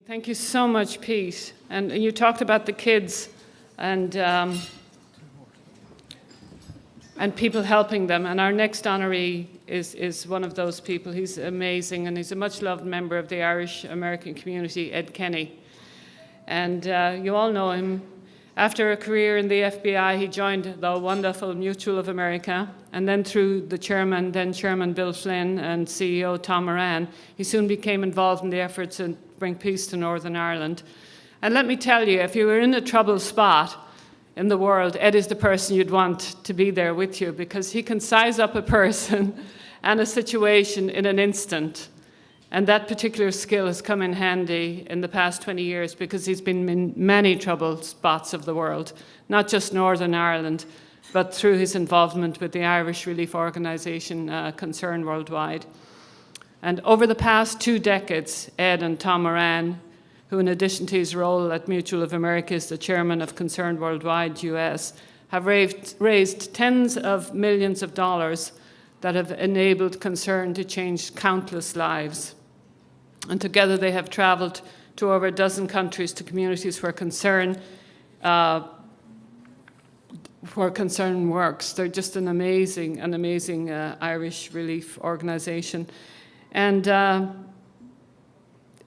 Thank you so much, Pete. And you talked about the kids and people helping them. And our next honoree is one of those people. He's amazing, and he's a much-loved member of the Irish-American community, Ed Kenney. And you all know him. After a career in the FBI, he joined the wonderful Mutual of America, and then through the then Chairman Bill Flynn and CEO Tom Moran, he soon became involved in the efforts to bring peace to Northern Ireland. And let me tell you, if you were in a troubled spot in the world, Ed is the person you'd want to be there with you, because he can size up a person and a situation in an instant. And that particular skill has come in handy in the past 20 years because he's been in many troubled spots of the world, not just Northern Ireland, but through his involvement with the Irish relief organisation Concern Worldwide. And over the past 2 decades, Ed and Tom Moran, who in addition to his role at Mutual of America is the chairman of Concern Worldwide U.S, have raised tens of millions of dollars that have enabled Concern to change countless lives. And together they have traveled to over a dozen countries to communities where Concern works. They're just an amazing Irish relief organization. And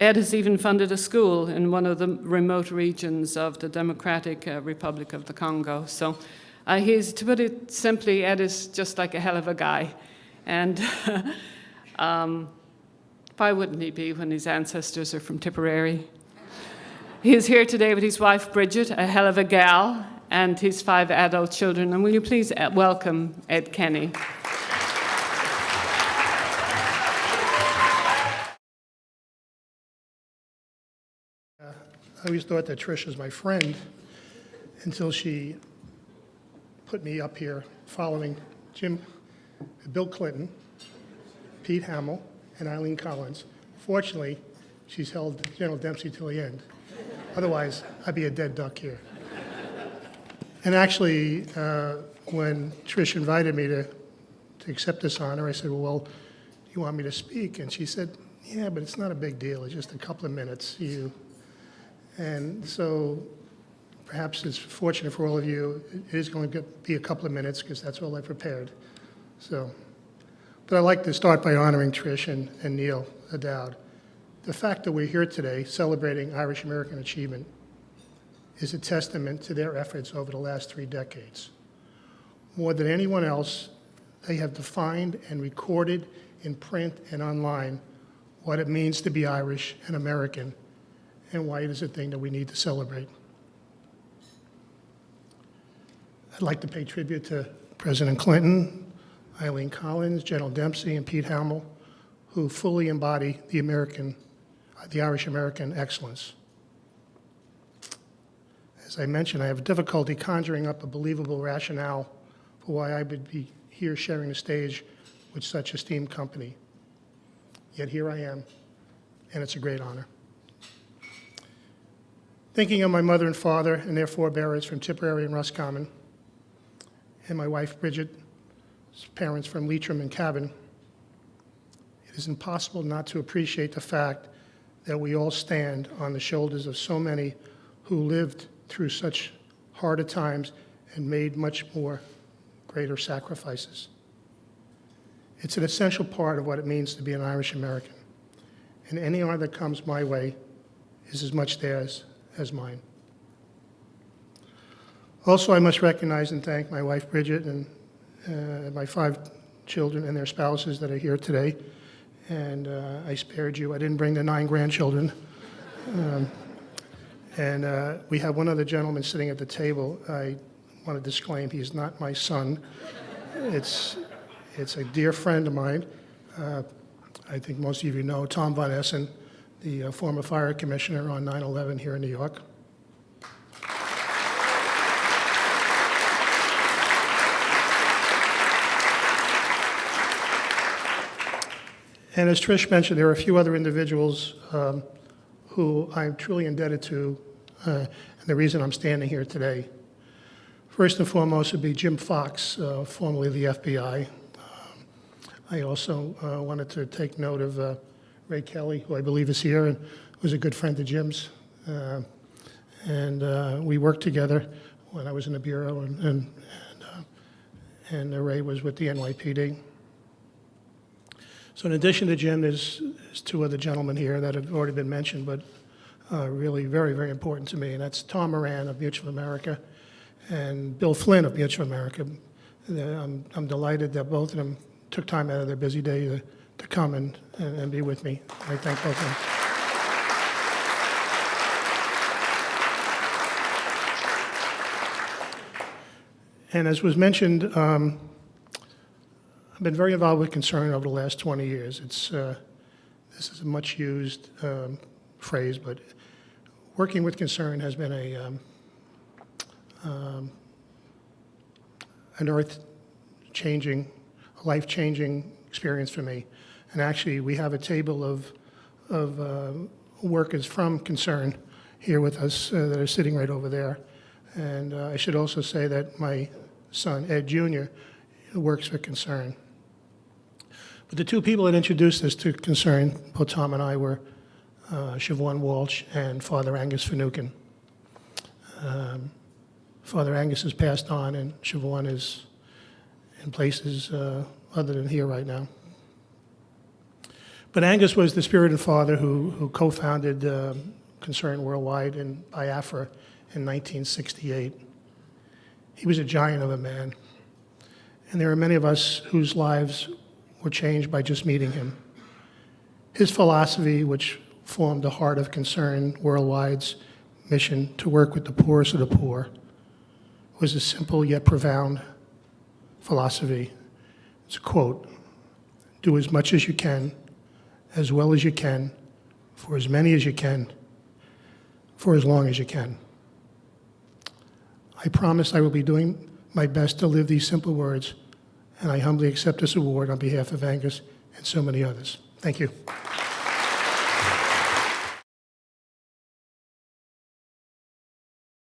Ed has even funded a school in one of the remote regions of the Democratic Republic of the Congo. So to put it simply, Ed is just like a hell of a guy. And why wouldn't he be when his ancestors are from Tipperary? He is here today with his wife, Bridget, a hell of a gal, and his 5 adult children. And will you please welcome Ed Kenney? I always thought that Trish was my friend until she put me up here following Bill Clinton, Pete Hamill, and Eileen Collins. Fortunately, she's held General Dempsey till the end. Otherwise, I'd be a dead duck here. And actually, when Trish invited me to accept this honor, I said, well, you want me to speak? And she said, yeah, but it's not a big deal. It's just a couple of minutes. And so perhaps it's fortunate for all of you, it is going to be a couple of minutes because that's all I prepared. But I'd like to start by honoring Trish and Neil O'Dowd. The fact that we're here today celebrating Irish American achievement is a testament to their efforts over the last 3 decades. More than anyone else, they have defined and recorded in print and online what it means to be Irish and American, and why it is a thing that we need to celebrate. I'd like to pay tribute to President Clinton, Eileen Collins, General Dempsey, and Pete Hamill, who fully embody the Irish-American excellence. As I mentioned, I have difficulty conjuring up a believable rationale for why I would be here sharing the stage with such esteemed company. Yet here I am, and it's a great honor. Thinking of my mother and father and their forebearers from Tipperary and Roscommon, and my wife Bridget's parents from Leitrim and Cavan, it is impossible not to appreciate the fact that we all stand on the shoulders of so many who lived through such harder times and made much more greater sacrifices. It's an essential part of what it means to be an Irish American, and any honor that comes my way is as much theirs as mine. Also, I must recognize and thank my wife Bridget and my 5 children and their spouses that are here today. And I spared you. I didn't bring the 9 grandchildren. And we have one other gentleman sitting at the table. I want to disclaim he's not my son. It's a dear friend of mine. I think most of you know Tom Von Essen, the former fire commissioner on 9/11 here in New York. And as Trish mentioned, there are a few other individuals who I'm truly indebted to, and the reason I'm standing here today. First and foremost would be Jim Fox, formerly the FBI. I also wanted to take note of Ray Kelly, who I believe is here, and was a good friend of Jim's. And we worked together when I was in the Bureau, and Ray was with the NYPD. So in addition to Jim, there's two other gentlemen here that have already been mentioned, but really very, very important to me, and that's Tom Moran of Mutual America and Bill Flynn of Mutual America. I'm delighted that both of them took time out of their busy day to come and be with me. I thank both of them. And as was mentioned, I've been very involved with Concern over the last 20 years. This is a much used phrase, but working with Concern has been an earth-changing, life-changing experience for me. And actually, we have a table of workers from Concern here with us that are sitting right over there. And I should also say that my son, Ed Jr., works for Concern. But the two people that introduced us to Concern, both Tom and I, were Siobhan Walsh and Father Angus Finucane. Father Angus has passed on, and Siobhan is in places other than here right now. But Angus was the spirited father who co-founded Concern Worldwide in Biafra in 1968. He was a giant of a man. And there are many of us whose lives were changed by just meeting him. His philosophy, which formed the heart of Concern Worldwide's mission to work with the poorest of the poor, was a simple yet profound philosophy. It's a quote: "Do as much as you can, as well as you can, for as many as you can, for as long as you can." I promise I will be doing my best to live these simple words, and I humbly accept this award on behalf of Angus and so many others. Thank you.